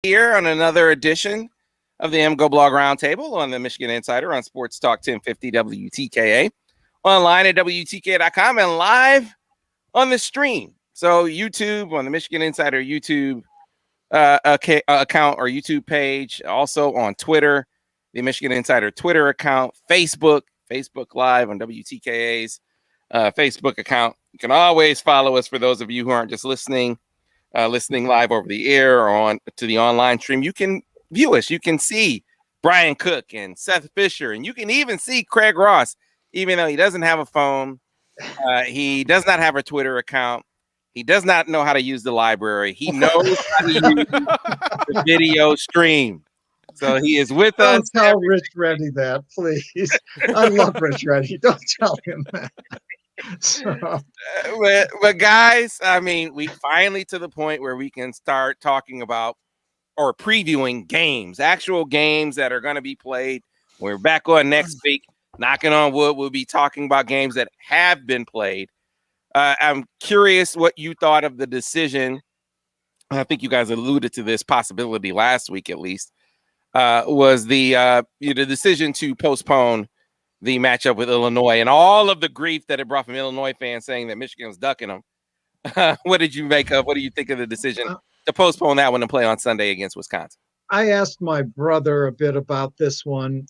Here on another edition of the MGoBlog Roundtable on the Michigan Insider on Sports Talk 1050 WTKA, online at WTKA.com and live on the stream. So YouTube on the Michigan Insider YouTube account or YouTube page, also on Twitter, the Michigan Insider Twitter account, Facebook Live on WTKA's Facebook account. You can always follow us for those of you who aren't just listening live over the air or on to the online stream. You can view us. You can see Brian Cook and Seth Fisher, and you can even see Craig Ross, even though he doesn't have a phone. He does not have a Twitter account. He does not know how to use the library. He knows how to use the video stream. So he is with us. Don't tell Rich Reddy that, please. I love Rich Reddy. Don't tell him that. So. But guys, I mean, we finally to the point where we can start talking about or previewing games, actual games that are going to be played. We're back on next week. Knocking on wood, we'll be talking about games that have been played. I'm curious what you thought of the decision. I think you guys alluded to this possibility last week, at least. Was the decision to postpone the matchup with Illinois and all of the grief that it brought from Illinois fans saying that Michigan was ducking them. What did you make of? What do you think of the decision to postpone that one and play on Sunday against Wisconsin? I asked my brother a bit about this one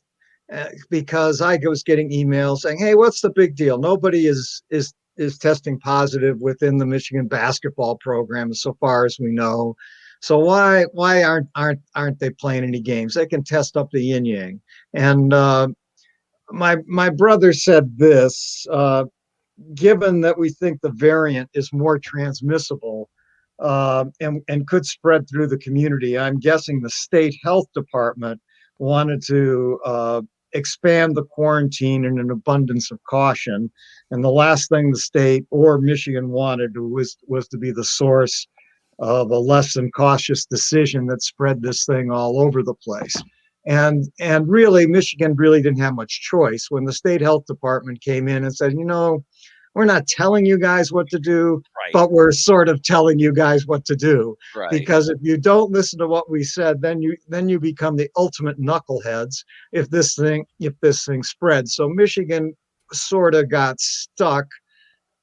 because I was getting emails saying, "Hey, what's the big deal? Nobody is testing positive within the Michigan basketball program, so far as we know. So why aren't they playing any games? They can test up the yin yang." And my brother said this, given that we think the variant is more transmissible and could spread through the community, I'm guessing the state health department wanted to expand the quarantine in an abundance of caution. And the last thing the state or Michigan wanted was to be the source of a less than cautious decision that spread this thing all over the place. And really, Michigan really didn't have much choice when the state health department came in and said, we're not telling you guys what to do, right, but we're sort of telling you guys what to do. Right. Because if you don't listen to what we said, then you become the ultimate knuckleheads if this thing spreads. So Michigan sort of got stuck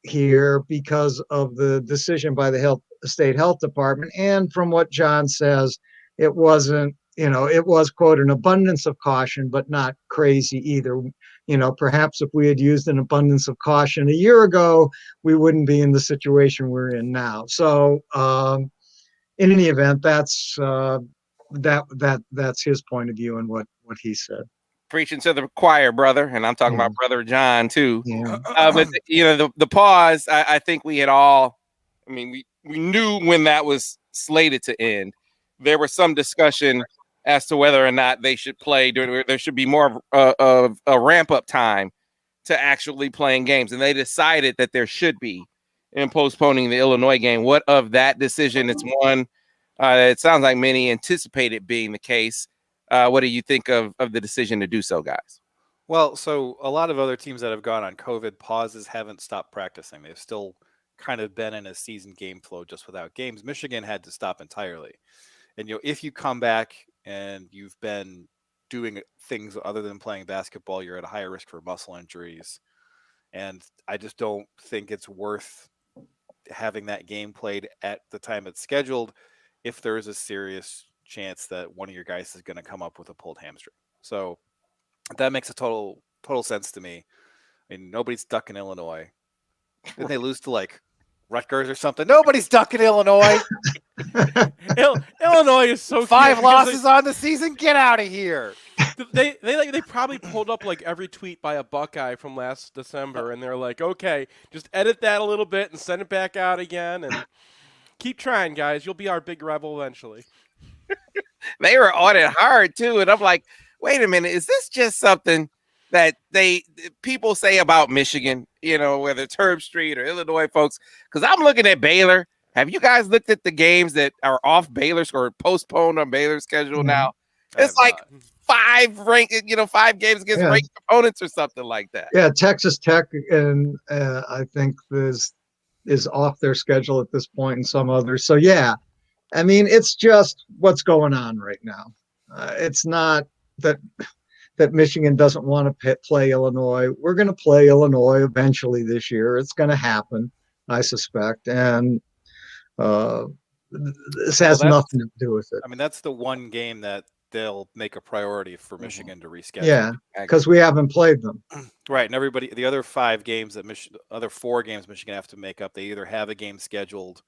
here because of the decision by the state health department. And from what John says, it wasn't, it was, quote, an abundance of caution, but not crazy either. Perhaps if we had used an abundance of caution a year ago, we wouldn't be in the situation we're in now. So in any event, that's his point of view and what he said. Preaching to the choir, brother, and I'm talking about Brother John too. Yeah. But the pause, I think we had all, we knew when that was slated to end. There was some discussion as to whether or not they should play. There should be more of a ramp up time to actually playing games, and they decided that there should be in postponing the Illinois game. What of that decision? It's one. It sounds like many anticipated being the case. What do you think of the decision to do so, guys? Well, so a lot of other teams that have gone on COVID pauses haven't stopped practicing. They've still kind of been in a season game flow just without games. Michigan had to stop entirely. And, if you come back and you've been doing things other than playing basketball, you're at a higher risk for muscle injuries. And I just don't think it's worth having that game played at the time it's scheduled if there is a serious chance that one of your guys is going to come up with a pulled hamstring. So that makes a total sense to me. Nobody's ducking Illinois. Didn't they lose to Rutgers or something? Nobody's ducking Illinois. Illinois is so 5 losses on the season. Get out of here. They probably pulled up every tweet by a Buckeye from last December, and they're like, okay, just edit that a little bit and send it back out again, and keep trying, guys. You'll be our big rebel eventually. They were on it hard too, and I'm like, wait a minute, is this just something that people say about Michigan, whether it's Herb Street or Illinois folks? Because I'm looking at Baylor. Have you guys looked at the games that are off Baylor's or postponed on Baylor's schedule now? It's like 5 games against ranked opponents or something like that. Yeah, Texas Tech and I think is off their schedule at this point, and some others. So yeah, I mean, it's just what's going on right now. It's not that Michigan doesn't want to play Illinois. We're going to play Illinois eventually this year. It's going to happen, I suspect. And this has nothing to do with it. I mean, that's the one game that they'll make a priority for Michigan to reschedule. Yeah, because we haven't played them. Right, and everybody, the other 5 games that other 4 games Michigan have to make up, they either have a game scheduled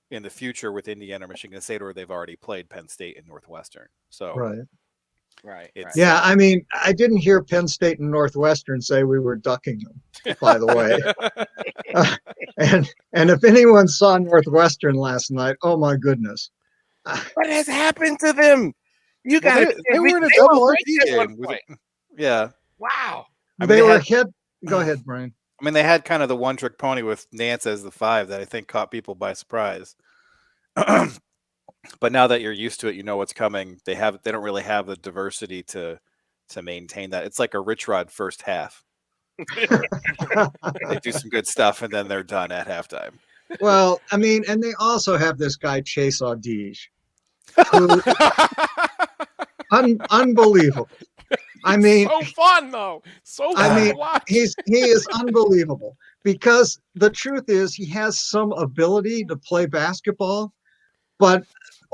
in the future with Indiana or Michigan State, or they've already played Penn State and Northwestern. So right. Yeah, I mean, I didn't hear Penn State and Northwestern say we were ducking them, by the way. And if anyone saw Northwestern last night, oh my goodness. What has happened to them? You got they were in a double RP game. Yeah. Wow. They were hit. Go ahead, Brian. I mean, they had kind of the one-trick pony with Nance as the 5 that I think caught people by surprise. But now that you're used to it, you know what's coming. They don't really have the diversity to maintain that. It's like a Rich Rod first half. They do some good stuff and then they're done at halftime. Well, I mean, and they also have this guy Chase Audige, who unbelievable. I mean, so fun though. So fun to watch. he is unbelievable, because the truth is he has some ability to play basketball, but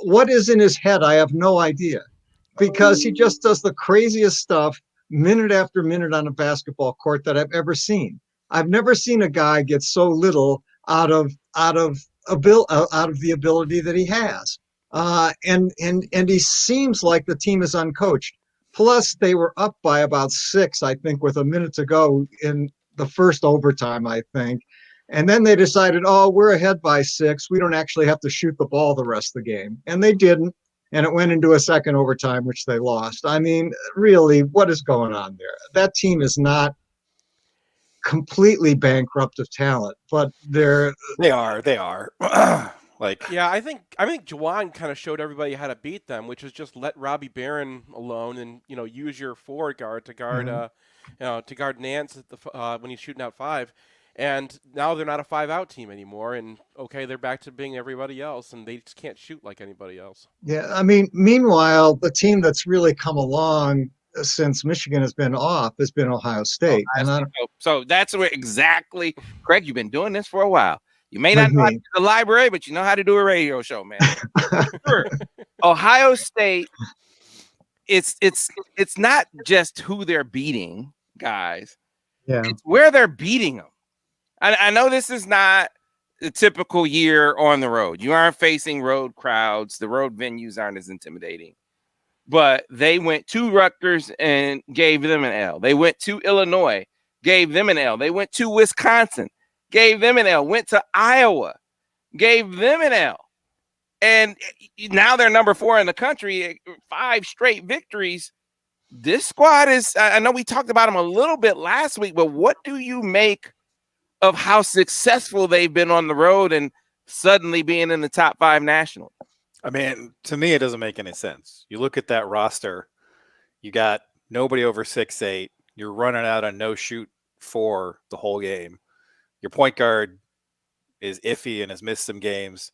what is in his head, I have no idea, because he just does the craziest stuff minute after minute on a basketball court that I've ever seen. I've never seen a guy get so little out of the ability that he has. And he seems like the team is uncoached. Plus, they were up by about 6, I think, with a minute to go in the first overtime, I think. And then they decided, oh, we're ahead by 6. We don't actually have to shoot the ball the rest of the game. And they didn't. And it went into a second overtime, which they lost. I mean, really, what is going on there? That team is not completely bankrupt of talent, but they are. I think Juwan kind of showed everybody how to beat them, which is just let Robbie Barron alone and use your forward guard to guard to guard Nance at the when he's shooting out 5. And now they're not a 5-out team anymore, and they're back to being everybody else, and they just can't shoot like anybody else. Yeah, I mean, meanwhile, the team that's really come along since Michigan has been off has been Ohio State. So that's where exactly, Craig, you've been doing this for a while. You may not know how to do the library, but you know how to do a radio show, man. Sure. Ohio State, it's not just who they're beating, guys. Yeah. It's where they're beating them. I know this is not a typical year on the road. You aren't facing road crowds. The road venues aren't as intimidating. But they went to Rutgers and gave them an L. They went to Illinois, gave them an L. They went to Wisconsin, gave them an L. Went to Iowa, gave them an L. And now they're number 4 in the country, 5 straight victories. This squad is, I know we talked about them a little bit last week, but what do you make of how successful they've been on the road and suddenly being in the top 5 nationally? I mean, to me, it doesn't make any sense. You look at that roster, you got nobody over 6'8". You're running out on no shoot for the whole game. Your point guard is iffy and has missed some games.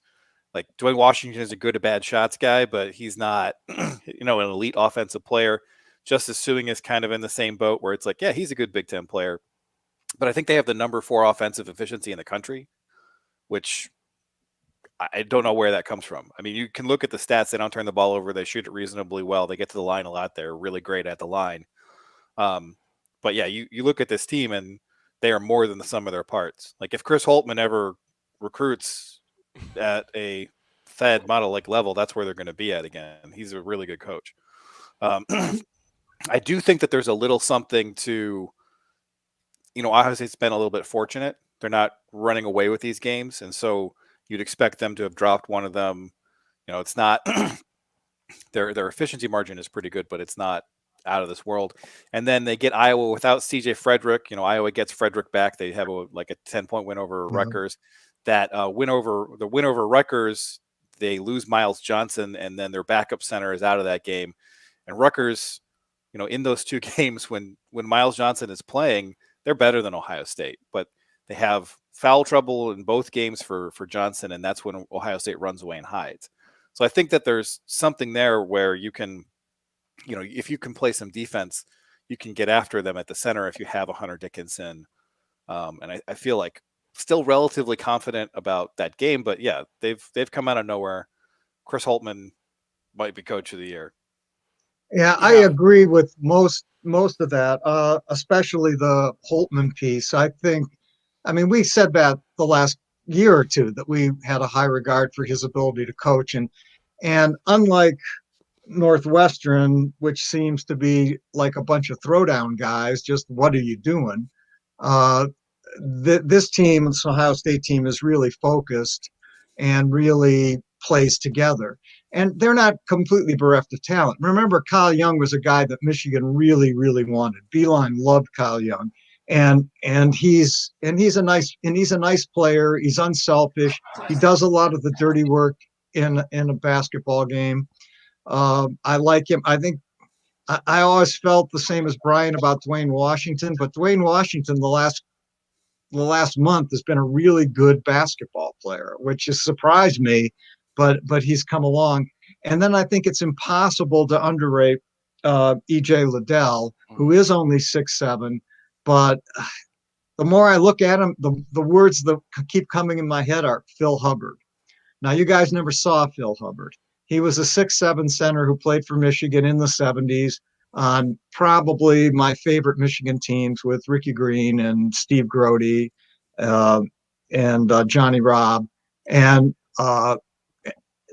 Like, Dwayne Washington is a good or bad shots guy, but he's not, an elite offensive player. Justice Suing is kind of in the same boat where it's like, yeah, he's a good Big Ten player. But I think they have the number 4 offensive efficiency in the country, which I don't know where that comes from. I mean, you can look at the stats. They don't turn the ball over. They shoot it reasonably well. They get to the line a lot. They're really great at the line. But yeah, you look at this team and they are more than the sum of their parts. Like, if Chris Holtman ever recruits at a Fed model like level, that's where they're going to be at again. He's a really good coach. I do think that there's a little something to, Ohio State's been a little bit fortunate. They're not running away with these games. And so you'd expect them to have dropped one of them. It's not their efficiency margin is pretty good, but it's not out of this world. And then they get Iowa without CJ Frederick. Iowa gets Frederick back. They have a 10-point win over Rutgers. That win over Rutgers, they lose Miles Johnson, and then their backup center is out of that game. And Rutgers, in those 2 games when Miles Johnson is playing, they're better than Ohio State, but they have foul trouble in both games for Johnson, and that's when Ohio State runs away and hides. So I think that there's something there where you can, if you can play some defense, you can get after them at the center if you have a Hunter Dickinson. And I feel like still relatively confident about that game, but yeah, they've come out of nowhere. Chris Holtman might be coach of the year. Yeah, I agree with most of that, especially the Holtman piece. I mean, we said that the last year or two that we had a high regard for his ability to coach, and unlike Northwestern, which seems to be like a bunch of throwdown guys, just what are you doing? This team, this Ohio State team, is really focused and really plays together. And they're not completely bereft of talent. Remember, Kyle Young was a guy that Michigan really, really wanted. Beeline loved Kyle Young, and he's a nice player. He's unselfish. He does a lot of the dirty work in a basketball game. I like him. I think I always felt the same as Brian about Dwayne Washington, but Dwayne Washington the last month has been a really good basketball player, which has surprised me, but he's come along. And then I think it's impossible to underrate EJ Liddell, who is only 6'7", but the more I look at him, the words that keep coming in my head are Phil Hubbard. Now, you guys never saw Phil Hubbard. He was a 6'7" center who played for Michigan in the 70s on probably my favorite Michigan teams with Ricky Green and Steve Grody and Johnny Robb. And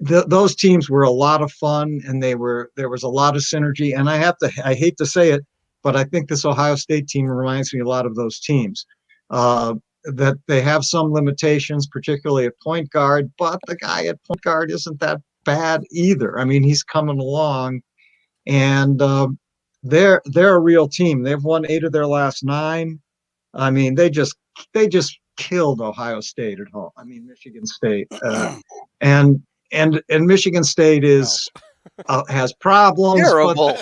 those teams were a lot of fun, and there was a lot of synergy. And I hate to say it, but I think this Ohio State team reminds me a lot of those teams. That they have some limitations, particularly at point guard, but the guy at point guard isn't that bad either. I mean, he's coming along, and they're a real team. They've won 8 of their last 9. I mean, they just killed Ohio State at home. I mean, Michigan State, and Michigan State has problems. Terrible.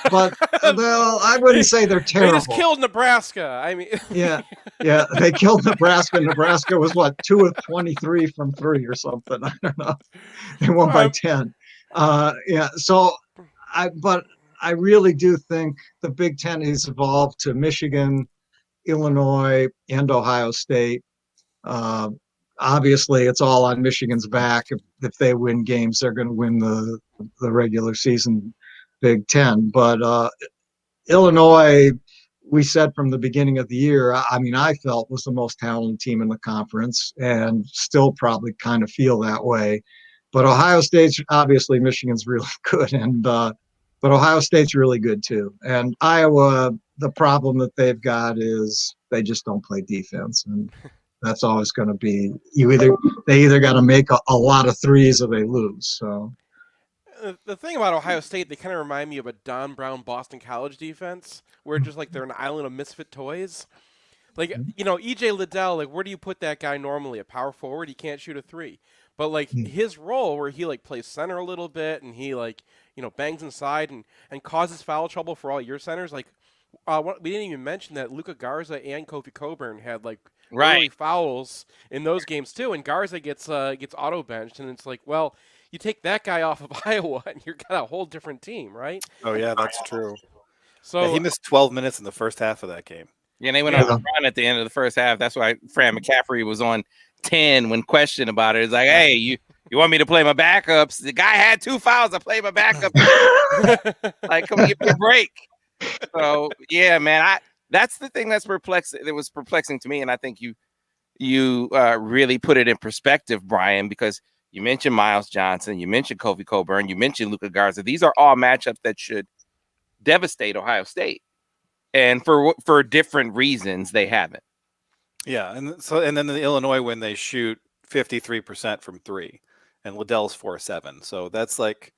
But well, I wouldn't say they're terrible. They just killed Nebraska. I mean, yeah, they killed Nebraska. Nebraska was 2 of 23 from 3 or something. I don't know. They won by 10. So I really do think the Big Ten has evolved to Michigan, Illinois, and Ohio State. Obviously, it's all on Michigan's back. If they win games, they're going to win the regular season Big Ten. But Illinois, we said from the beginning of the year, I mean, I felt was the most talented team in the conference, and still probably kind of feel that way. But Ohio State's, obviously Michigan's really good, but Ohio State's really good too. And Iowa, the problem that they've got is they just don't play defense, and that's always going to be they either got to make a lot of threes or they lose. So. The thing about Ohio State, they kind of remind me of a Don Brown Boston College defense, where just like they're an island of misfit toys. Like, EJ Liddell, like, where do you put that guy normally? A power forward? He can't shoot a 3. But like his role, where he like plays center a little bit and he like bangs inside and causes foul trouble for all your centers. Like, we didn't even mention that Luka Garza and Kofi Coburn had like early fouls in those games too, and Garza gets auto benched, and it's like, well, you take that guy off of Iowa, and you've got a whole different team, right? Oh yeah, that's true. So he missed 12 mintes in the first half of that game. Yeah, and they went on a run at the end of the first half. That's why Fran McCaffrey was on 10 when questioned about it. It's like, hey, you want me to play my backups? The guy had 2 fouls. I played my backup. Like, come give me a break. So yeah, man, that's the thing that's perplexing. It was perplexing to me, and I think you really put it in perspective, Brian, because you mentioned Miles Johnson, you mentioned Kofi Coburn, you mentioned Luka Garza. These are all matchups that should devastate Ohio State, and for different reasons, they haven't. Yeah, and then the Illinois, when they shoot 53% from 3, and Liddell's 4-7. So that's like,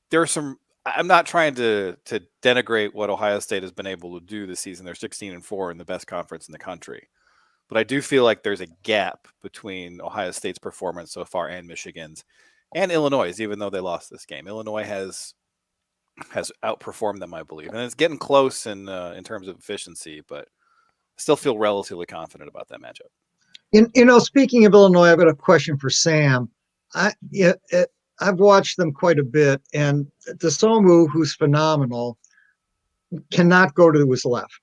there's some. I'm not trying to denigrate what Ohio State has been able to do this season. They're 16-4 in the best conference in the country. But I do feel like there's a gap between Ohio State's performance so far and Michigan's and Illinois', even though they lost this game. Illinois has outperformed them, I believe. And it's getting close in terms of efficiency, but I still feel relatively confident about that matchup. Speaking of Illinois, I've got a question for Sam. I've watched them quite a bit, and DeSomu, who's phenomenal, cannot go to his left.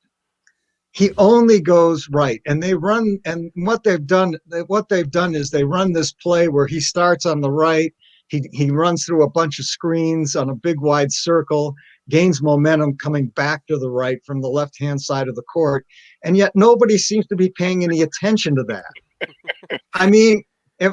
He only goes right, and they run. And what they've done is they run this play where he starts on the right. He runs through a bunch of screens on a big wide circle, gains momentum coming back to the right from the left-hand side of the court, and yet nobody seems to be paying any attention to that. I mean, has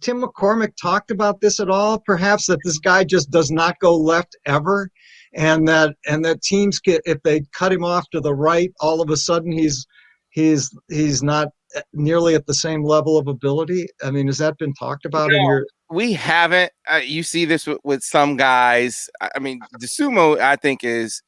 Tim McCormick talked about this at all? Perhaps that this guy just does not go left ever, and that teams if they cut him off to the right, all of a sudden he's not nearly at the same level of ability. I mean, has that been talked about in your? We haven't. You see this with some guys. I mean, DeSumo, I think is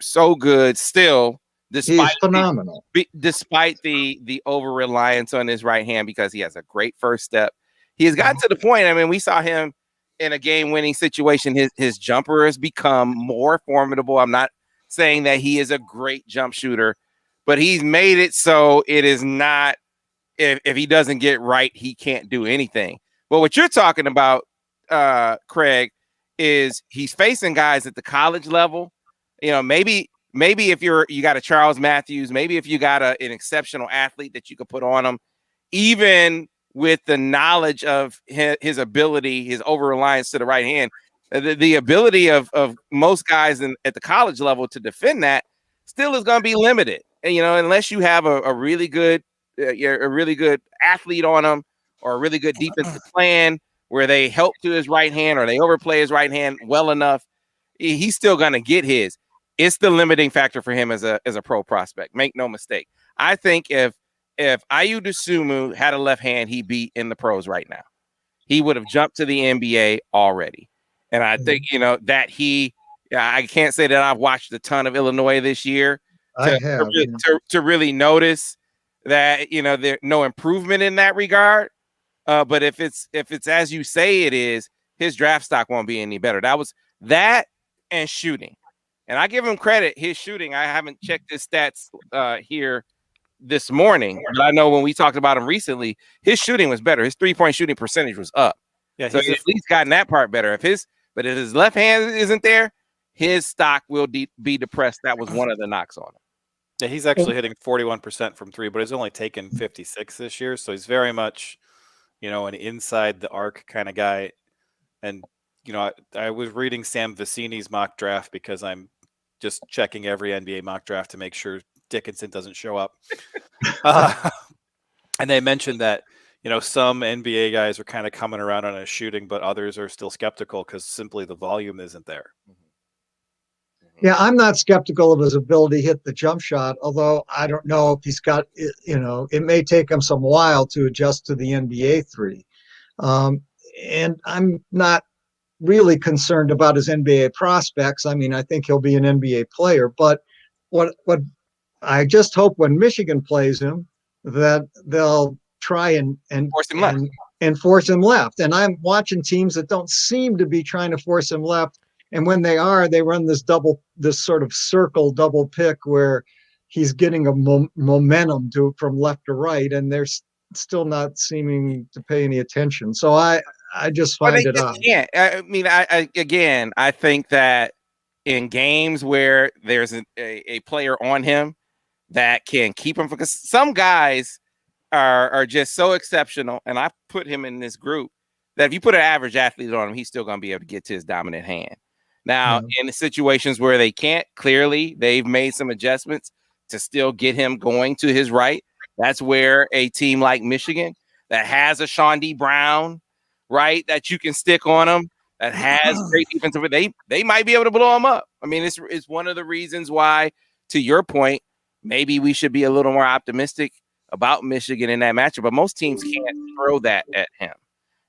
so good still. He's phenomenal. Despite the over reliance on his right hand, because he has a great first step. He has gotten to the point. I mean, we saw him in a game-winning situation. His jumper has become more formidable. I'm not saying that he is a great jump shooter, but he's made it so it is not. If he doesn't get right, he can't do anything. But what you're talking about, Craig, is he's facing guys at the college level. You know, maybe if you got a Charles Matthews, maybe if you got an exceptional athlete that you could put on him, even with the knowledge of his ability, his over-reliance to the right hand, the ability of most guys at the college level to defend that still is going to be limited. And, you know, unless you have a really good athlete on him or a really good defensive plan where they help to his right hand or they overplay his right hand well enough, he's still going to get his. It's the limiting factor for him as a pro prospect. Make no mistake. I think if Ayu Dosunmu had a left hand, he'd be in the pros right now. He would have jumped to the NBA already. And I think, you know, that I can't say that I've watched a ton of Illinois this year to really notice that, you know, there's no improvement in that regard. But if it's as you say it is, his draft stock won't be any better. That was that and shooting. And I give him credit. His shooting, I haven't checked his stats here this morning, but I know when we talked about him recently, his shooting was better. His 3-point shooting percentage was up. Yeah, so he's at least gotten that part better. But if his left hand isn't there, his stock will be depressed. That was one of the knocks on him. Yeah, he's actually hitting 41% from three, but he's only taken 56 this year. So he's very much, you know, an inside the arc kind of guy. And, you know, I was reading Sam Vecini's mock draft because I'm just checking every NBA mock draft to make sure Dickinson doesn't show up. And they mentioned that, you know, some NBA guys are kind of coming around on his shooting, but others are still skeptical because simply the volume isn't there. Yeah, I'm not skeptical of his ability to hit the jump shot, although I don't know if he's got, you know, it may take him some while to adjust to the NBA three. And I'm not really concerned about his NBA prospects. I mean, I think he'll be an NBA player, but what I just hope when Michigan plays him that they'll try and force him left. And force him left. And I'm watching teams that don't seem to be trying to force him left. And when they are, they run this sort of circle double pick where he's getting a momentum from left to right, and they're still not seeming to pay any attention. So I just find it odd. Yeah, I mean, I think that in games where there's a player on him that can keep him, because some guys are just so exceptional, and I put him in this group, that if you put an average athlete on him, he's still going to be able to get to his dominant hand. Now, in the situations where they can't, clearly they've made some adjustments to still get him going to his right. That's where a team like Michigan that has a Sean D. Brown, right, that you can stick on him, that has great defensive, they might be able to blow him up. I mean, it's one of the reasons why, to your point, maybe we should be a little more optimistic about Michigan in that matchup, but most teams can't throw that at him.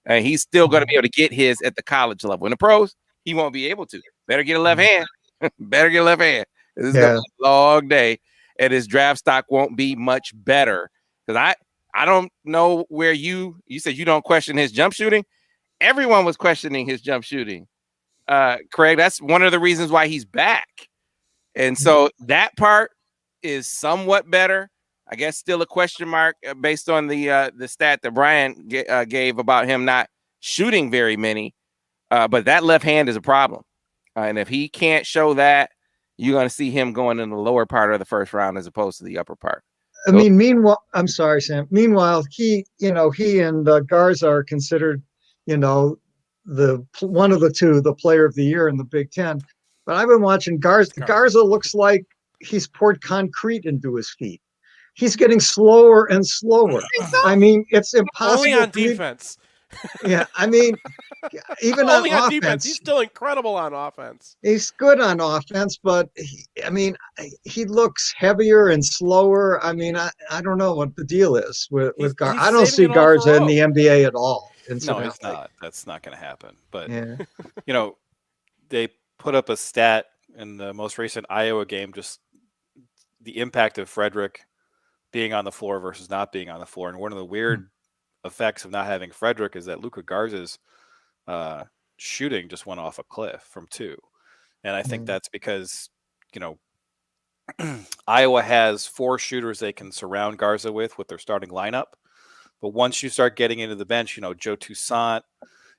He's still going to be able to get his at the college level. In the pros, he won't be able to. Better get a left hand. Better get a left hand. This is a long day, and his draft stock won't be much better. Because I don't know where you said you don't question his jump shooting. Everyone was questioning his jump shooting. Craig, that's one of the reasons why he's back. And so that part is somewhat better. I guess still a question mark based on the stat that Brian gave about him not shooting very many. But that left hand is a problem. And if he can't show that, you're going to see him going in the lower part of the first round as opposed to the upper part. I mean, meanwhile, I'm sorry, Sam. Meanwhile, he and Garza are considered, one of the two, the player of the year in the Big Ten. But I've been watching Garza. Garza looks like he's poured concrete into his feet. He's getting slower and slower. I mean, it's impossible. Only on defense. Yeah, I mean, even Only on defense, he's still incredible on offense. He's good on offense, but he looks heavier and slower. I mean, I don't know what the deal is with Garza. I don't see Garza in the NBA at all. No, it's not. That's not going to happen. But they put up a stat in the most recent Iowa game, just the impact of Frederick being on the floor versus not being on the floor. And one of the weird effects of not having Frederick is that Luka Garza's shooting just went off a cliff from 2. And I think that's because, Iowa has 4 shooters they can surround Garza with their starting lineup. But once you start getting into the bench, Joe Toussaint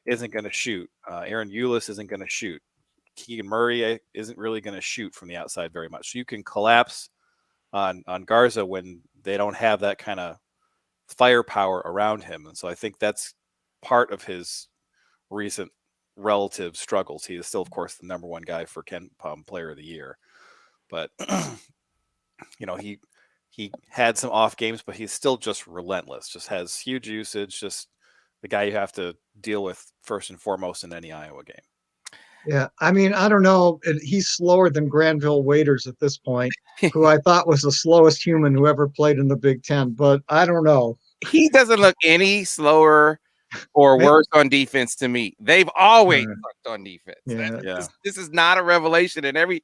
isn't going to shoot. Aaron Eulis isn't going to shoot. Keegan Murray isn't really going to shoot from the outside very much. So you can collapse on Garza when they don't have that kind of firepower around him. And so I think that's part of his recent relative struggles. He is still, of course, the number 1 guy for Ken Pom Player of the Year. But, he had some off games, but he's still just relentless, just has huge usage, just the guy you have to deal with first and foremost in any Iowa game. Yeah, I mean, I don't know. He's slower than Granville Waiters at this point, who I thought was the slowest human who ever played in the Big Ten, but I don't know. He doesn't look any slower or worse on defense to me. They've always sucked on defense. This is not a revelation. And every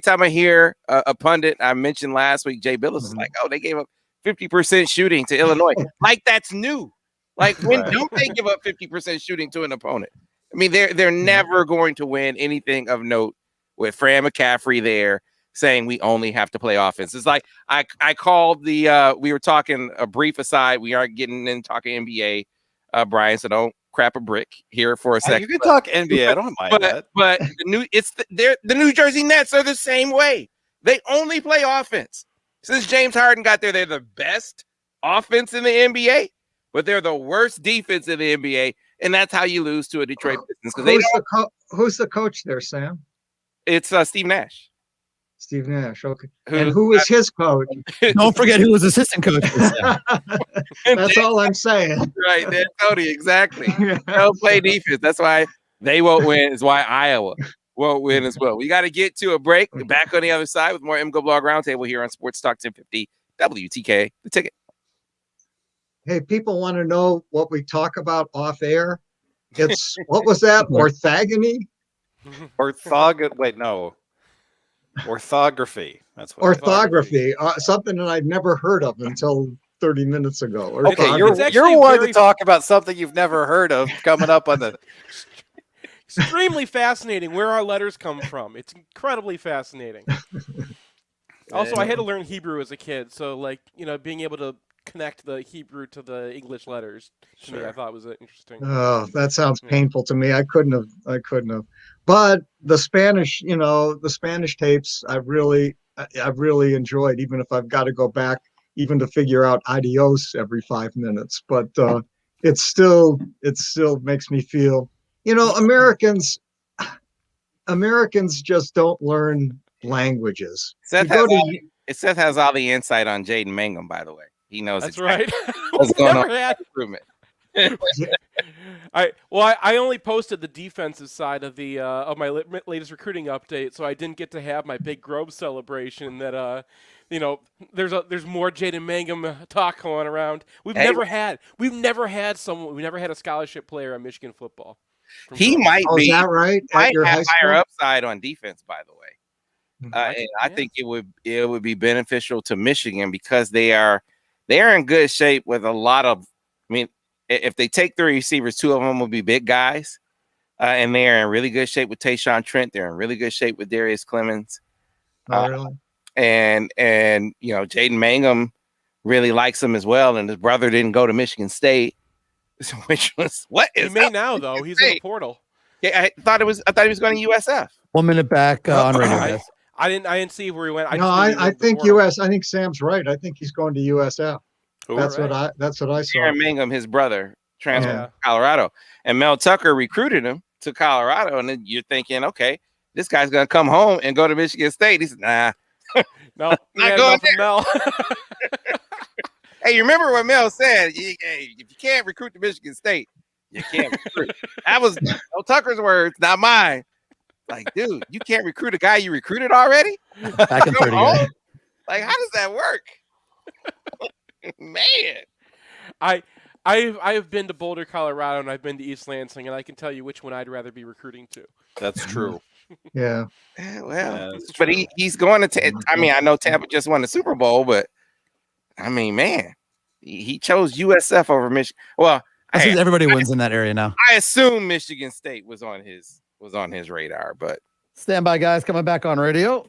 time I hear a pundit, I mentioned last week, Jay Billis is like, oh, they gave up 50% shooting to Illinois. Like that's new. Like when don't they give up 50% shooting to an opponent? I mean, they're never going to win anything of note with Fran McCaffrey there saying we only have to play offense. It's like I called we were talking a brief aside. We aren't getting in talking NBA, Brian, so don't crap a brick here for a second. You can talk NBA. I don't mind that. But the New Jersey Nets are the same way. They only play offense. Since James Harden got there, they're the best offense in the NBA, but they're the worst defense in the NBA. And that's how you lose to a Detroit Pistons. Who's the coach there, Sam? It's Steve Nash. Steve Nash, okay. And who is his coach? Don't forget who was assistant coach. That's all I'm saying. Right, that's Tony, exactly. They'll play defense. That's why they won't win. Is why Iowa won't win as well. We got to get to a break. Back on the other side with more MGoBlog Roundtable here on Sports Talk 1050 WTK. The Ticket. Hey, people want to know what we talk about off air. It's what was that? Orthogony? Orthography. That's what orthography. Something that I'd never heard of until 30 minutes ago. Okay, you're one to talk about something you've never heard of coming up on the extremely fascinating where our letters come from. It's incredibly fascinating. Also, I had to learn Hebrew as a kid, so being able to connect the Hebrew to the English letters to me, I thought was interesting. Oh, that sounds painful to me. I couldn't have. But the Spanish, the Spanish tapes, I've really enjoyed, even if I've got to go back even to figure out adios every 5 minutes. But it still makes me feel, Americans just don't learn languages. Seth has all the insight on Jaden Mangum, by the way. He knows that's exactly right. what's going on. Improvement. I only posted the defensive side of the of my latest recruiting update, so I didn't get to have my big Grove celebration. That there's more Jaden Mangum talk going around. We've never had a scholarship player on Michigan football. He might be. Is that right? Might have higher upside on defense, by the way. And I think it would be beneficial to Michigan because they are in good shape with a lot of. I mean, if they take 3 receivers, 2 of them will be big guys, and they are in really good shape with Tayshaun Trent. They're in really good shape with Darius Clemens. Really? And Jaden Mangum really likes him as well, and his brother didn't go to Michigan State, which was what is He may up? now though. He's in the portal. Yeah, I thought he was going to USF. 1 minute back on radio, guys. I didn't see where he went. No, I think US. I think Sam's right. I think he's going to USF. That's what I saw. Aaron Mangum, his brother, transferred to Colorado, and Mel Tucker recruited him to Colorado. And then you're thinking, okay, this guy's gonna come home and go to Michigan State. He said, nah, no, not going there. Mel. Hey, you remember what Mel said? If you can't recruit to Michigan State, you can't recruit. That was Mel Tucker's words, not mine. Like, dude, you can't recruit a guy you recruited already? Back in 30 guys. Like, how does that work? Man. I've been to Boulder, Colorado, and I've been to East Lansing, and I can tell you which one I'd rather be recruiting to. That's true. Yeah. Well, but he's going to I mean, I know Tampa just won the Super Bowl, but I mean, man, he chose USF over Michigan. Well, everybody wins in that area now. I assume Michigan State was on his radar, but stand by, guys. Coming back on radio.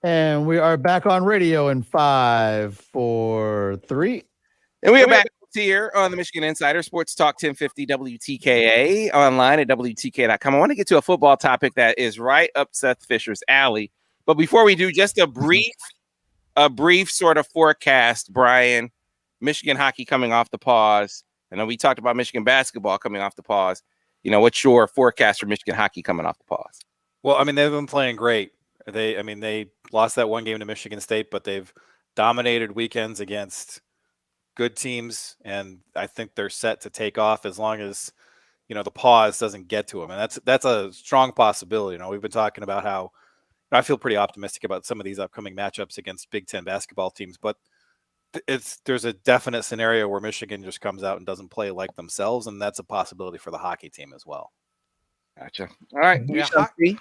And we are back on radio in 5, 4, 3. And we are back here on the Michigan Insider Sports Talk 1050 WTKA, online at WTK.com. I want to get to a football topic that is right up Seth Fisher's alley. But before we do, just a brief sort of forecast, Brian. Michigan hockey coming off the pause. I know we talked about Michigan basketball coming off the pause. What's your forecast for Michigan hockey coming off the pause? Well, I mean, they've been playing great. They lost that one game to Michigan State, but they've dominated weekends against good teams, and I think they're set to take off as long as the pause doesn't get to them, and that's a strong possibility. We've been talking about how I feel pretty optimistic about some of these upcoming matchups against Big Ten basketball teams, but there's a definite scenario where Michigan just comes out and doesn't play like themselves, and that's a possibility for the hockee team as well. Gotcha. All right, we shall see.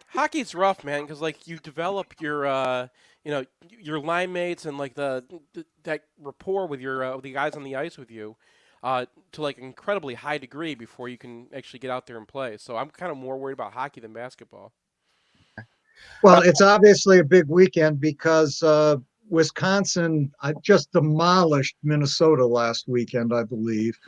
Hockey's rough, man, because you develop your your line mates and that rapport with the guys on the ice with you to an incredibly high degree before you can actually get out there and play. So I'm kind of more worried about hockey than basketball. Well, it's obviously a big weekend because Wisconsin just demolished Minnesota last weekend, I believe.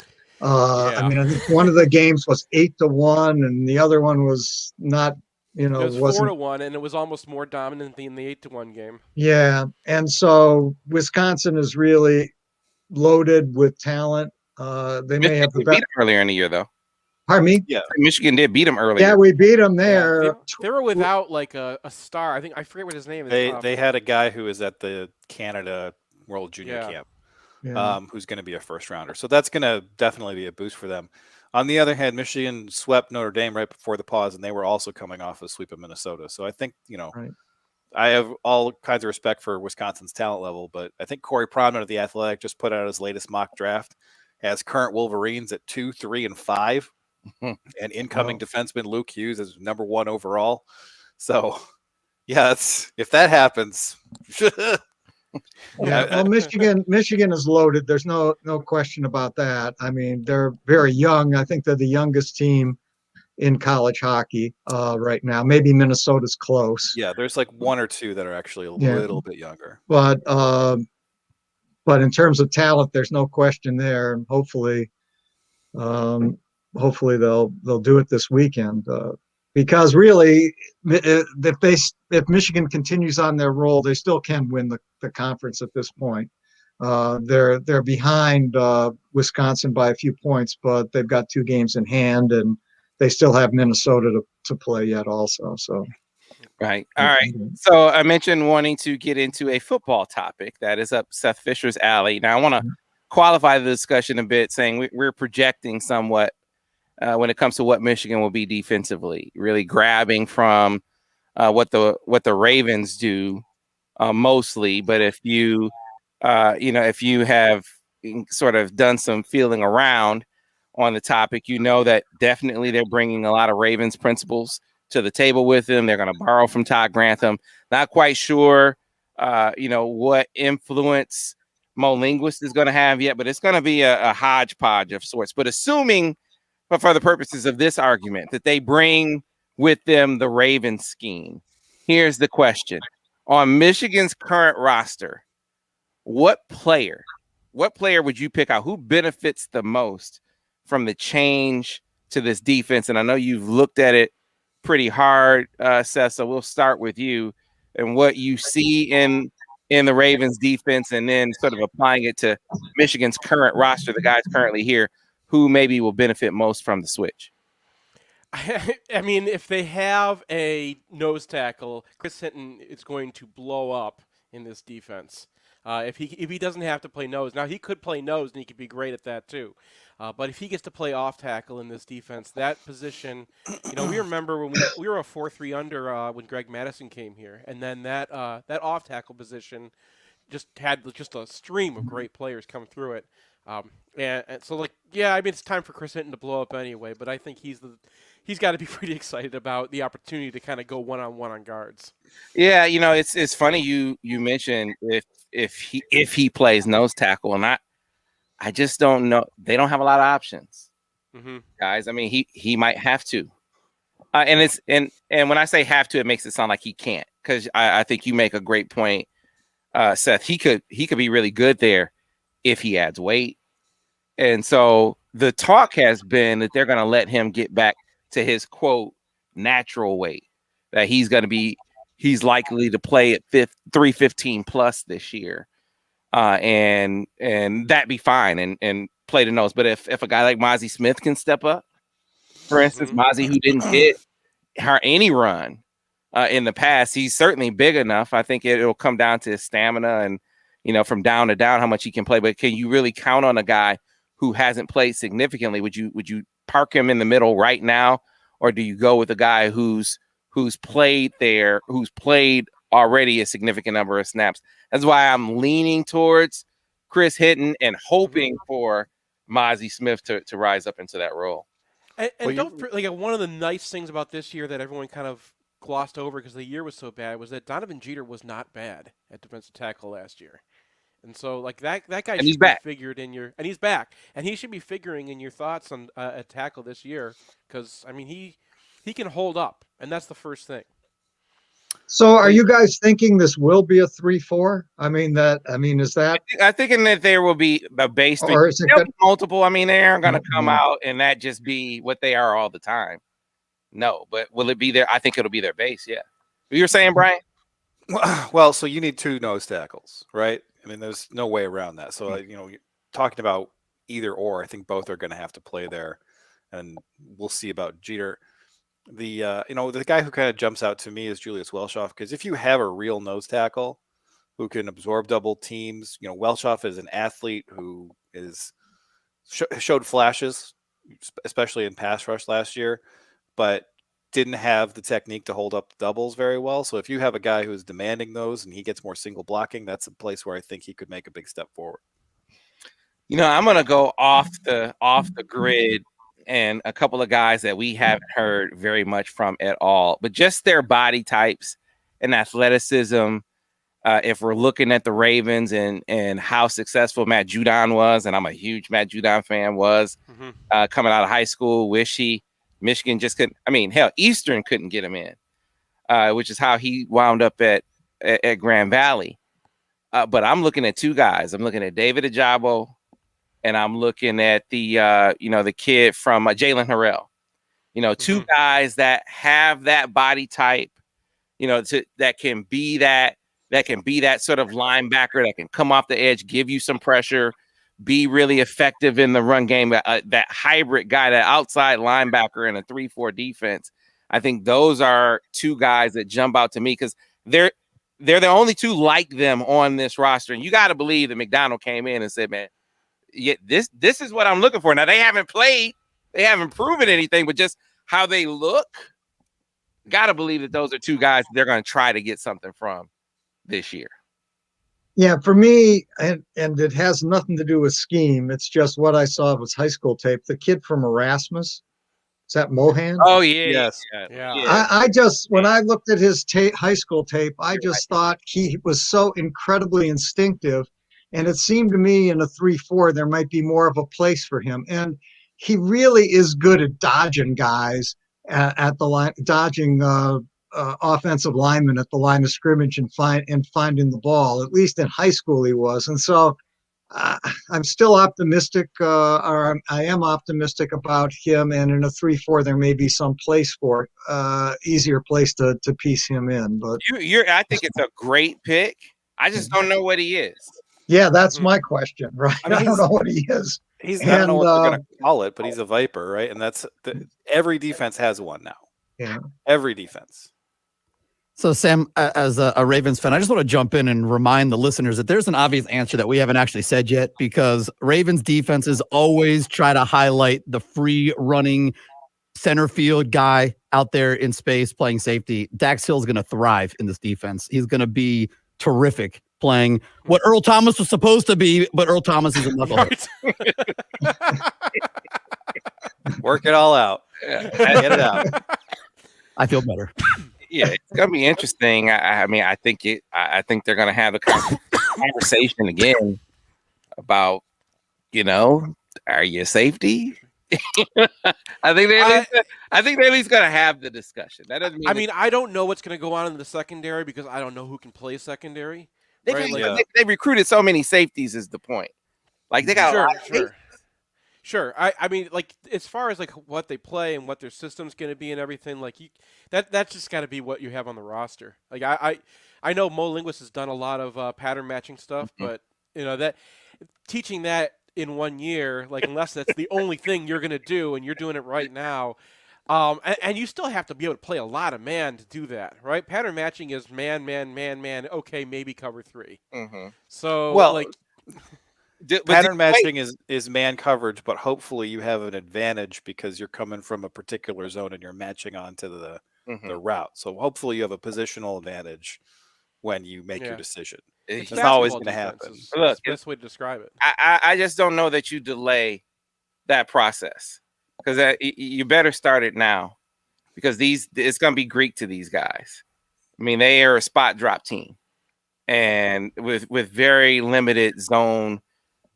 I think one of the games was 8-1, and the other one was not. It was 4-1, and it was almost more dominant than the 8-1 game. Yeah, and so Wisconsin is really loaded with talent. They may have beat them earlier in the year, though. Pardon me? Yeah, Michigan did beat them earlier. Yeah, we beat them there. Yeah, they were without a star. I forget what his name is. They had a guy who was at the Canada World Junior Camp, who's going to be a first rounder. So that's going to definitely be a boost for them. On the other hand, Michigan swept Notre Dame right before the pause, and they were also coming off a sweep of Minnesota. So I think, right. I have all kinds of respect for Wisconsin's talent level, but I think Corey Pronman of The Athletic just put out his latest mock draft, has current Wolverines at 2, 3, and 5, and incoming defenseman Luke Hughes is number 1 overall. So, yeah, if that happens. Yeah, well, Michigan is loaded. There's no question about that. I mean, they're very young. I think they're the youngest team in college hockey right now. Maybe Minnesota's close. Yeah, there's 1 or 2 that are actually a little bit younger. But in terms of talent, there's no question there. Hopefully they'll do it this weekend. Because really, if Michigan continues on their roll, they still can win the conference at this point. They're behind Wisconsin by a few points, but they've got 2 games in hand, and they still have Minnesota to play yet also. So, right. All right. So I mentioned wanting to get into a football topic that is up Seth Fisher's alley. Now I want to qualify the discussion a bit, saying we're projecting somewhat. When it comes to what Michigan will be defensively, really grabbing from what the Ravens do mostly. But if you have sort of done some feeling around on the topic, that definitely they're bringing a lot of Ravens principles to the table with them. They're going to borrow from Todd Grantham. Not quite sure, what influence Mo Linguist is going to have yet, but it's going to be a hodgepodge of sorts. But assuming, but for the purposes of this argument, that they bring with them the Ravens scheme. Here's the question. On Michigan's current roster, what player would you pick out? Who benefits the most from the change to this defense? And I know you've looked at it pretty hard, Seth, so we'll start with you and what you see in the Ravens defense, and then sort of applying it to Michigan's current roster, the guys currently here, who maybe will benefit most from the switch. I mean, if they have a nose tackle, Chris Hinton is going to blow up in this defense. If he doesn't have to play nose, now he could play nose and he could be great at that too. But if he gets to play off tackle in this defense, that position, we remember when we were a 4-3 under when Greg Madison came here, and then that off tackle position just had just a stream of great players come through it. And so, it's time for Chris Hinton to blow up anyway. But I think he's got to be pretty excited about the opportunity to kind of go one-on-one on guards. Yeah, it's funny you mentioned if he plays nose tackle, and I just don't know. They don't have a lot of options, guys. I mean, he might have to, and when I say have to, it makes it sound like he can't, because I think you make a great point, Seth. He could be really good there if he adds weight, and so the talk has been that they're going to let him get back to his quote natural weight, that he's likely to play at 315 plus this year. And that'd be fine and play the nose. But if a guy like Mozzie Smith can step up, for instance, Mozzie, who didn't get any run in the past, he's certainly big enough. I think it'll come down to his stamina and, from down to down, how much he can play. But can you really count on a guy who hasn't played significantly? Would you park him in the middle right now, or do you go with a guy who's played there, who's played already a significant number of snaps? That's why I'm leaning towards Chris Hinton and hoping for Mozzie Smith to rise up into that role. And one of the nice things about this year that everyone kind of glossed over because the year was so bad was that Donovan Jeter was not bad at defensive tackle last year. And so, that guy should be figured in your – and he's back. And he should be figuring in your thoughts on a tackle this year because, I mean, he can hold up, and that's the first thing. So are you guys thinking this will be a 3-4? Is that? I'm thinking that there will be a base three. Or is it multiple. I mean, they aren't going to come out and that just be what they are all the time. No, but will it be there? I think it'll be their base, yeah. You were saying, Brian? Well, so you need two nose tackles, right? I mean, there's no way around that. So, you're talking about either or, I think both are going to have to play there, and we'll see about Jeter. The guy who kind of jumps out to me is Julius Welschoff, because if you have a real nose tackle who can absorb double teams, Welschoff is an athlete who showed flashes, especially in pass rush last year, but didn't have the technique to hold up doubles very well. So if you have a guy who is demanding those and he gets more single blocking, that's a place where I think he could make a big step forward. I'm going to go off the grid and a couple of guys that we haven't heard very much from at all, but just their body types and athleticism. If we're looking at the Ravens and how successful Matt Judon was, and I'm a huge Matt Judon fan, coming out of high school, Michigan just couldn't. I mean, hell, Eastern couldn't get him in, which is how he wound up at Grand Valley. But I'm looking at two guys. I'm looking at David Ajabo, and I'm looking at the kid from Jalen Harrell. Two guys that have that body type, that can be that sort of linebacker that can come off the edge, give you some pressure, be really effective in the run game, that hybrid guy, that outside linebacker in a 3-4 defense. I think those are two guys that jump out to me because they're the only two like them on this roster. And you got to believe that McDonald came in and said, man, yeah, this is what I'm looking for. Now, they haven't played, they haven't proven anything, but just how they look, got to believe that those are two guys they're going to try to get something from this year. Yeah, for me, and it has nothing to do with scheme. It's just what I saw was high school tape. The kid from Erasmus, is that Mohan? Oh, yeah. Yes. Yeah. I just, when I looked at his high school tape, I just thought he was so incredibly instinctive. And it seemed to me in a 3-4, there might be more of a place for him. And he really is good at dodging guys. at the line, dodging offensive linemen at the line of scrimmage and finding the ball. At least in high school, he was, and so. I'm still optimistic, or I am optimistic about him. And in a 3-4, there may be some place for easier place to piece him in. But I think it's a great pick. I just don't know what he is. yeah, that's my question, right? I mean, I don't know what he is. I don't know what they're going to call it, but he's a Viper, right? And every defense has one now. Yeah, every defense. So, Sam, as a Ravens fan, I just want to jump in and remind the listeners that there's an obvious answer that we haven't actually said yet, because Ravens defenses always try to highlight the free running center field guy out there in space playing safety. Dax Hill is going to thrive in this defense. He's going to be terrific playing what Earl Thomas was supposed to be, but Earl Thomas is a knucklehead. Work it all out. Get it out. I feel better. Yeah, it's gonna be interesting. I mean, I think they're gonna have a conversation again about, are you safety? I think they're at least gonna have the discussion. That doesn't mean. I don't know what's gonna go on in the secondary because I don't know who can play secondary. They recruited so many safeties is the point. Like they got Sure. I mean, like, as far as like what they play and what their system's going to be and everything, like that's just got to be what you have on the roster. Like I know Mo Linguist has done a lot of pattern matching stuff, but that teaching that in 1 year, like unless that's the only thing you're going to do and you're doing it right now, and you still have to be able to play a lot of man to do that, right? Pattern matching is man. Okay, maybe cover 3. Mm-hmm. So pattern matching is man coverage, but hopefully you have an advantage because you're coming from a particular zone and you're matching onto the route. So hopefully you have a positional advantage when you make your decision. It's not always going to happen. That's the best way to describe it. I just don't know that you delay that process, because you better start it now, because it's going to be Greek to these guys. I mean, they are a spot drop team, and with very limited zone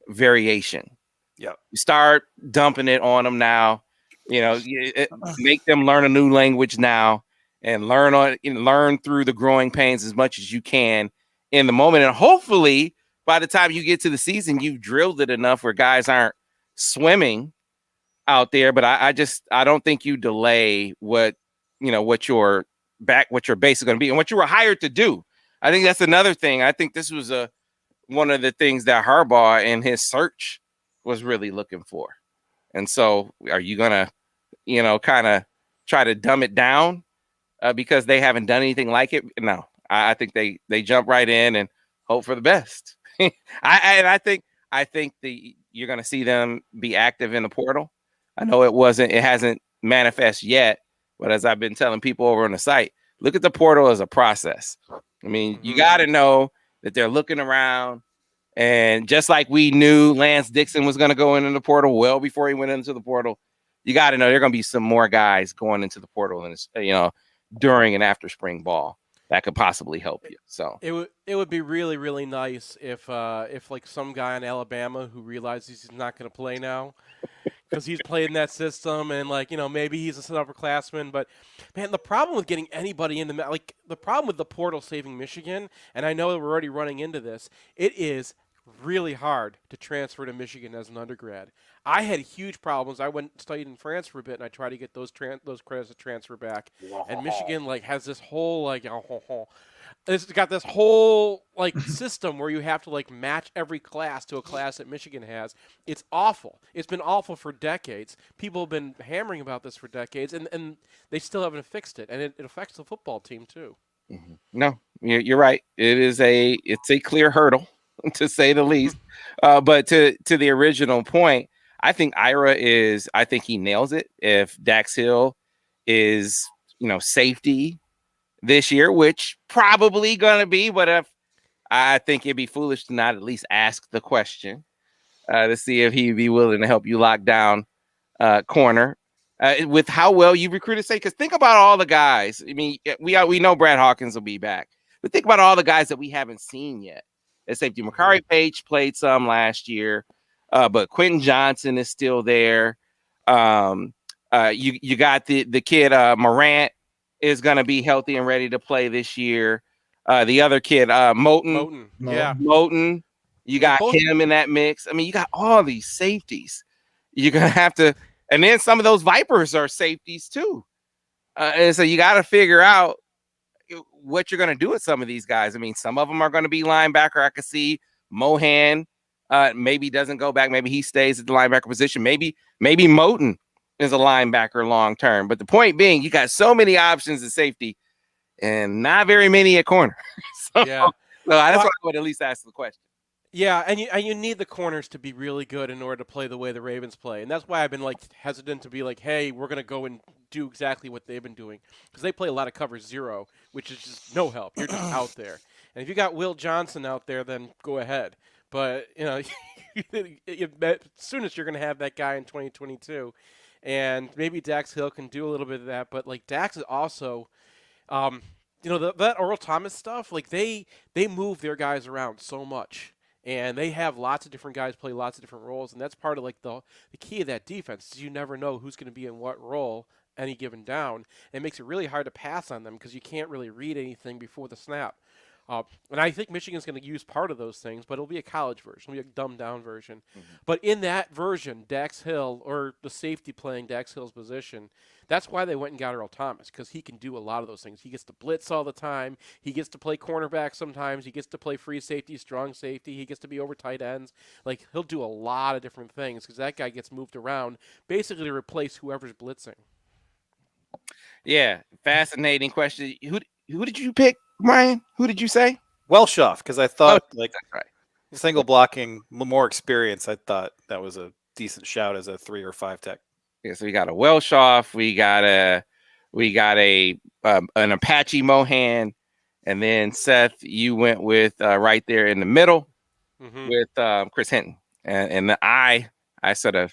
variation. Yeah, you start dumping it on them now. Make them learn a new language now and learn through the growing pains as much as you can in the moment. And hopefully by the time you get to the season, you've drilled it enough where guys aren't swimming out there. But I don't think you delay what your base is going to be and what you were hired to do. I think that's another thing. I think this was one of the things that Harbaugh in his search was really looking for. And so are you going to, kind of try to dumb it down because they haven't done anything like it? No, I think they jump right in and hope for the best. I think you're going to see them be active in the portal. I know it hasn't manifest yet, but as I've been telling people over on the site, look at the portal as a process. I mean, you got to know that they're looking around, and just like we knew Lance Dixon was going to go into the portal well before he went into the portal, you got to know there are going to be some more guys going into the portal, and during and after spring ball that could possibly help you. So it would be really, really nice if like some guy in Alabama who realizes he's not going to play now because he's played in that system, and maybe he's a upperclassman. But man, the problem with getting anybody in the problem with the portal saving Michigan, and I know that we're already running into this, it is really hard to transfer to Michigan as an undergrad. I had huge problems. I went and studied in France for a bit, and I tried to get those credits to transfer back. And Michigan has this whole it's got this whole system where you have to match every class to a class that Michigan has. It's awful. It's been awful for decades. People have been hammering about this for decades, and they still haven't fixed it. And it affects the football team too. Mm-hmm. No, you're right. It's a clear hurdle, to say the least. But to the original point, I think I think he nails it. If Dax Hill is, safety this year, which probably going to be, but if I think it'd be foolish to not at least ask the question to see if he'd be willing to help you lock down corner with how well you recruited safety. Because think about all the guys. I mean, we know Brad Hawkins will be back, but think about all the guys that we haven't seen yet at safety. Makari Page played some last year. But Quentin Johnson is still there. You got the kid Morant is going to be healthy and ready to play this year. The other kid, Moten. Yeah. Moten. You got him in that mix. I mean, you got all these safeties. You're going to have to, and then some of those Vipers are safeties too. And so you got to figure out what you're going to do with some of these guys. I mean, some of them are going to be linebacker. I could see Mohan maybe doesn't go back. Maybe he stays at the linebacker position. Maybe Moten is a linebacker long term. But the point being, you got so many options at safety and not very many at corner. So that's why I would at least ask the question. Yeah, and you need the corners to be really good in order to play the way the Ravens play. And that's why I've been hesitant to be like, hey, we're going to go and do exactly what they've been doing. Because they play a lot of cover zero, which is just no help. You're just out there. And if you got Will Johnson out there, then go ahead. But, as soon as you're going to have that guy in 2022. And maybe Dax Hill can do a little bit of that. But, Dax is also that Earl Thomas stuff, they move their guys around so much. And they have lots of different guys play lots of different roles, and that's part of the key of that defense is you never know who's going to be in what role any given down. And it makes it really hard to pass on them because you can't really read anything before the snap. And I think Michigan's going to use part of those things, but it'll be a college version. It'll be a dumbed-down version. Mm-hmm. But in that version, Dax Hill, or the safety playing Dax Hill's position, that's why they went and got Earl Thomas, because he can do a lot of those things. He gets to blitz all the time. He gets to play cornerback sometimes. He gets to play free safety, strong safety. He gets to be over tight ends. He'll do a lot of different things because that guy gets moved around basically to replace whoever's blitzing. Yeah, fascinating question. Who did you pick, Brian? Who did you say? Welshoff, because I thought that's right. Single blocking, more experience. I thought that was a decent shout as a 3 or 5 tech. Yeah, so we got a Welshoff, we got an Apache Mohan, and then Seth, you went with right there in the middle with Chris Hinton, and I sort of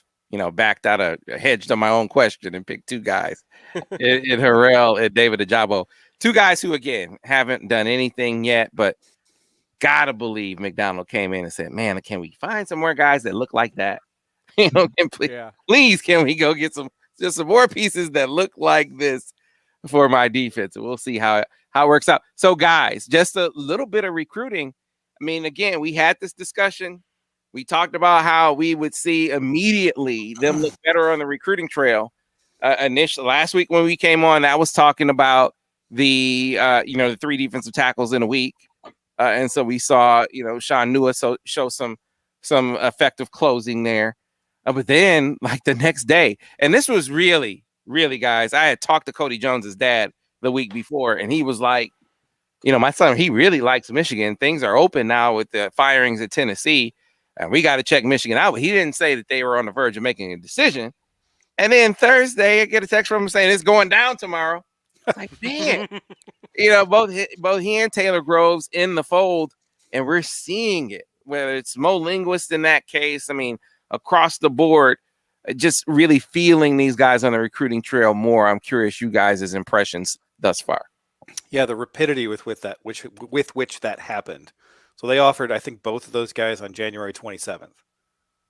backed out hedged on my own question and picked 2 guys in Harrell and David Ajabo. 2 guys who, again, haven't done anything yet, but gotta believe McDonald came in and said, man, can we find some more guys that look like that? Please, can we go get some more pieces that look like this for my defense? We'll see how it works out. So, guys, just a little bit of recruiting. I mean, again, we had this discussion. We talked about how we would see immediately them look better on the recruiting trail. Initially, last week when we came on, that was talking about the 3 defensive tackles in a week, and so we saw Sean Nua show some effective closing there. But then, the next day, and this was really, really, guys, I had talked to Cody Jones's dad the week before, and he was like, my son, he really likes Michigan. Things are open now with the firings at Tennessee, and we got to check Michigan out. But he didn't say that they were on the verge of making a decision. And then Thursday, I get a text from him saying it's going down tomorrow. Man, both he and Taylor Groves in the fold, and we're seeing it. Whether it's Mo Linguist in that case, I mean, across the board, just really feeling these guys on the recruiting trail more. I'm curious you guys' impressions thus far. Yeah, the rapidity with which that happened. So they offered, I think, both of those guys on January 27th,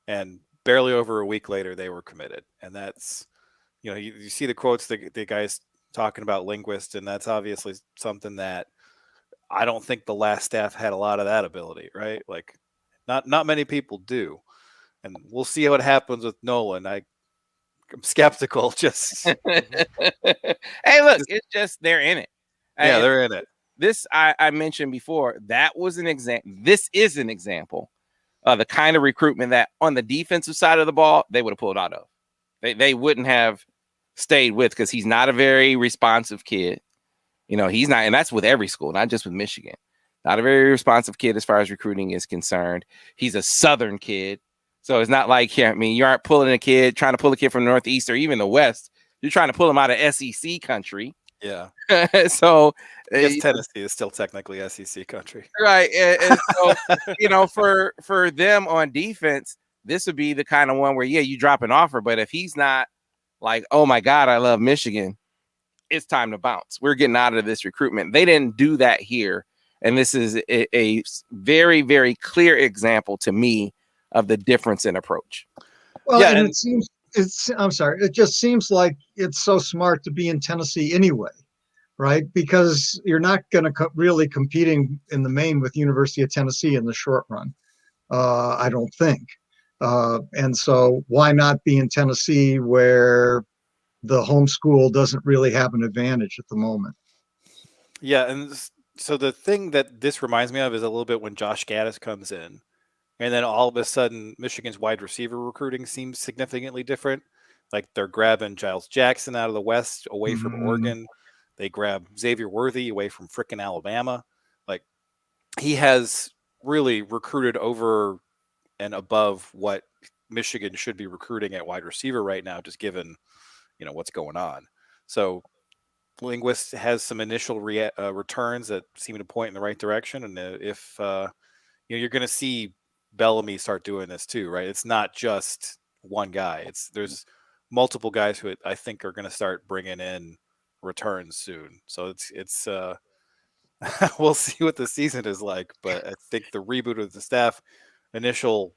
and barely over a week later, they were committed. And that's, you see the quotes, the guys talking about Linguist, and that's obviously something that I don't think the last staff had a lot of that ability, right? Not many people do. And we'll see what happens with Nolan. I'm skeptical. Just hey, look, it's just they're in it. Yeah, they're in it. This I mentioned before. That was an example. This is an example of the kind of recruitment that on the defensive side of the ball they would have pulled out of. They wouldn't have stayed with, because he's not a very responsive kid. He's not, and that's with every school, not just with Michigan. Not a very responsive kid as far as recruiting is concerned. He's a Southern kid. So it's not like, you aren't trying to pull a kid from the Northeast or even the West. You're trying to pull him out of SEC country. Yeah. So I guess Tennessee is still technically SEC country. Right. And so, for them on defense, this would be the kind of one where, you drop an offer. But if he's not like, oh, my God, I love Michigan, it's time to bounce. We're getting out of this recruitment. They didn't do that here. And this is a very, very clear example to me of the difference in approach. Well, and it seems I'm sorry. It just seems like it's so smart to be in Tennessee anyway, right? Because you're not going to really competing in the main with University of Tennessee in the short run. I don't think. And so why not be in Tennessee where the home school doesn't really have an advantage at the moment? Yeah, and so the thing that this reminds me of is a little bit when Josh Gaddis comes in, and then all of a sudden Michigan's wide receiver recruiting seems significantly different. Like they're grabbing Giles Jackson out of the West away from Oregon. They grab Xavier Worthy away from frickin' Alabama. Like he has really recruited over and above what Michigan should be recruiting at wide receiver right now, just given, what's going on. So Linguist has some initial returns that seem to point in the right direction. And if you're going to see Bellamy start doing this too, right? It's not just one guy. There's multiple guys who I think are going to start bringing in returns soon. So it's we'll see what the season is like, but I think the reboot of the staff, initial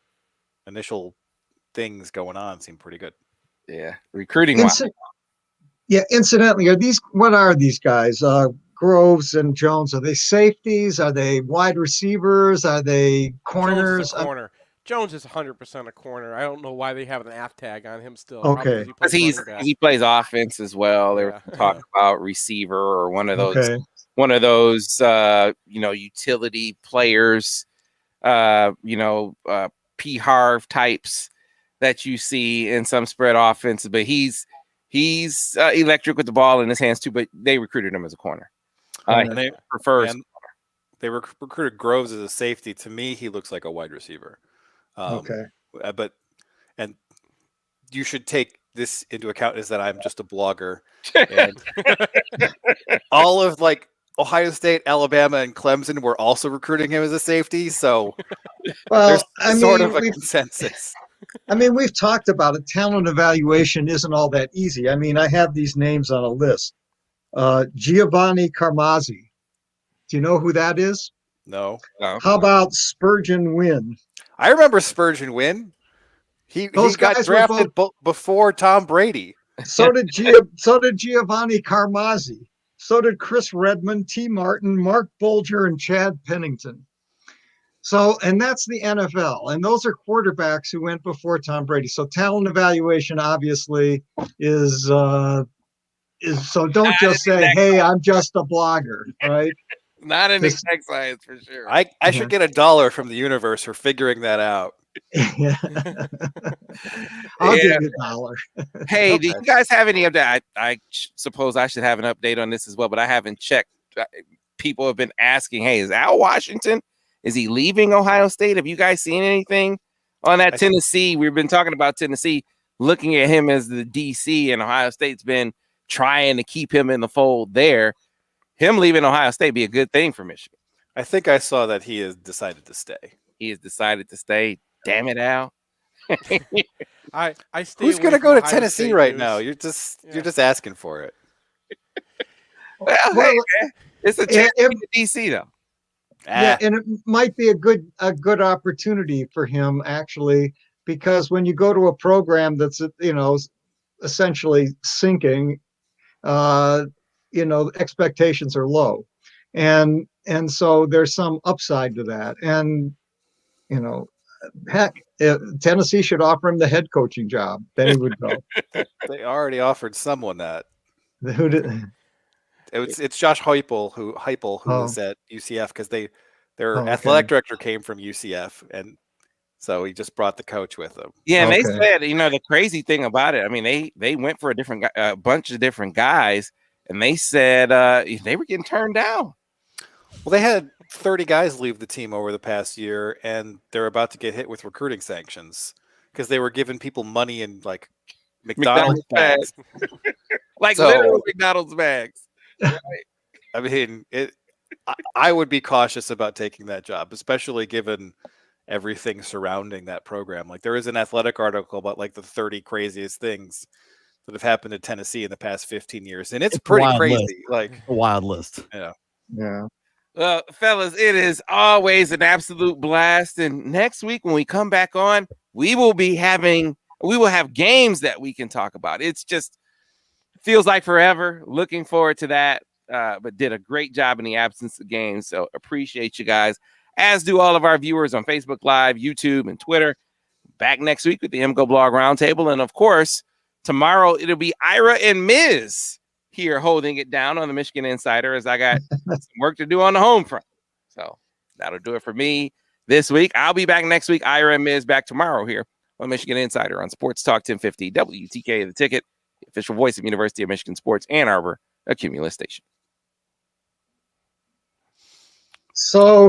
things going on seem pretty good. Yeah, recruiting wise. Yeah, incidentally, what are these guys? Groves and Jones, are they safeties? Are they wide receivers? Are they corners? Jones is a corner. Jones is 100% a corner. I don't know why they have an AF tag on him still. Okay. Because he plays offense as well. They were talking about receiver or one of those utility players, P. Harv types that you see in some spread offense, but he's electric with the ball in his hands too, but they recruited him as a corner. They prefers. They recruited Groves as a safety. To me, he looks like a wide receiver. And you should take this into account is that I'm just a blogger. And all of Ohio State, Alabama, and Clemson were also recruiting him as a safety. So there's sort of a consensus. I mean, we've talked about it. Talent evaluation isn't all that easy. I mean, I have these names on a list. Giovanni Carmazzi. Do you know who that is? No. How about Spurgeon Wynn? I remember Spurgeon Wynn. He got drafted before Tom Brady. So did Giovanni Carmazzi. So did Chris Redmond, T. Martin, Mark Bulger, and Chad Pennington. So, and that's the NFL. And those are quarterbacks who went before Tom Brady. So talent evaluation obviously is so don't just say, hey, I'm just a blogger, right? Not an exact science for sure. I should get $1 from the universe for figuring that out. Yeah. I'll give you $1. Hey, do you guys have any update? I suppose I should have an update on this as well, but I haven't checked. People have been asking, hey, is Al Washington, is he leaving Ohio State? Have you guys seen anything on that? Tennessee, we've been talking about Tennessee, looking at him as the DC, and Ohio State's been trying to keep him in the fold there. Him leaving Ohio State be a good thing for Michigan. I think I saw that he has decided to stay. He has decided to stay. Damn it, Al. I stay. Who's going to go to Tennessee right now? You're just asking for it. Well, hey, man, it's a chance to DC though. Yeah, and it might be a good opportunity for him actually, because when you go to a program that's essentially sinking, expectations are low, and so there's some upside to that, and heck, Tennessee should offer him the head coaching job. Then he would go. They already offered someone that. Who did? It's Josh Heupel who was at UCF because their athletic director came from UCF, and so he just brought the coach with him. Yeah, and they said, the crazy thing about it, I mean, they went for a bunch of different guys, and they said they were getting turned down. Well, they had 30 guys leave the team over the past year, and they're about to get hit with recruiting sanctions because they were giving people money in McDonald's bags. Literal McDonald's bags. Right. I mean, I would be cautious about taking that job, especially given everything surrounding that program. There is an athletic article about the 30 craziest things that have happened in Tennessee in the past 15 years, and it's pretty crazy. A wild list. Yeah. Well, fellas, it is always an absolute blast. And next week when we come back on, we will be having We will have games that we can talk about. It's just feels like forever. Looking forward to that. But did a great job in the absence of games. So appreciate you guys, as do all of our viewers on Facebook Live, YouTube, and Twitter. Back next week with the MGoBlog Roundtable. And of course, tomorrow it'll be Ira and Miz here holding it down on the Michigan Insider, as I got some work to do on the home front. So that'll do it for me this week. I'll be back next week. Ira and Miz back tomorrow here on Michigan Insider on Sports Talk 1050 WTK, the ticket, the official voice of University of Michigan Sports, Ann Arbor, a Cumulus station. So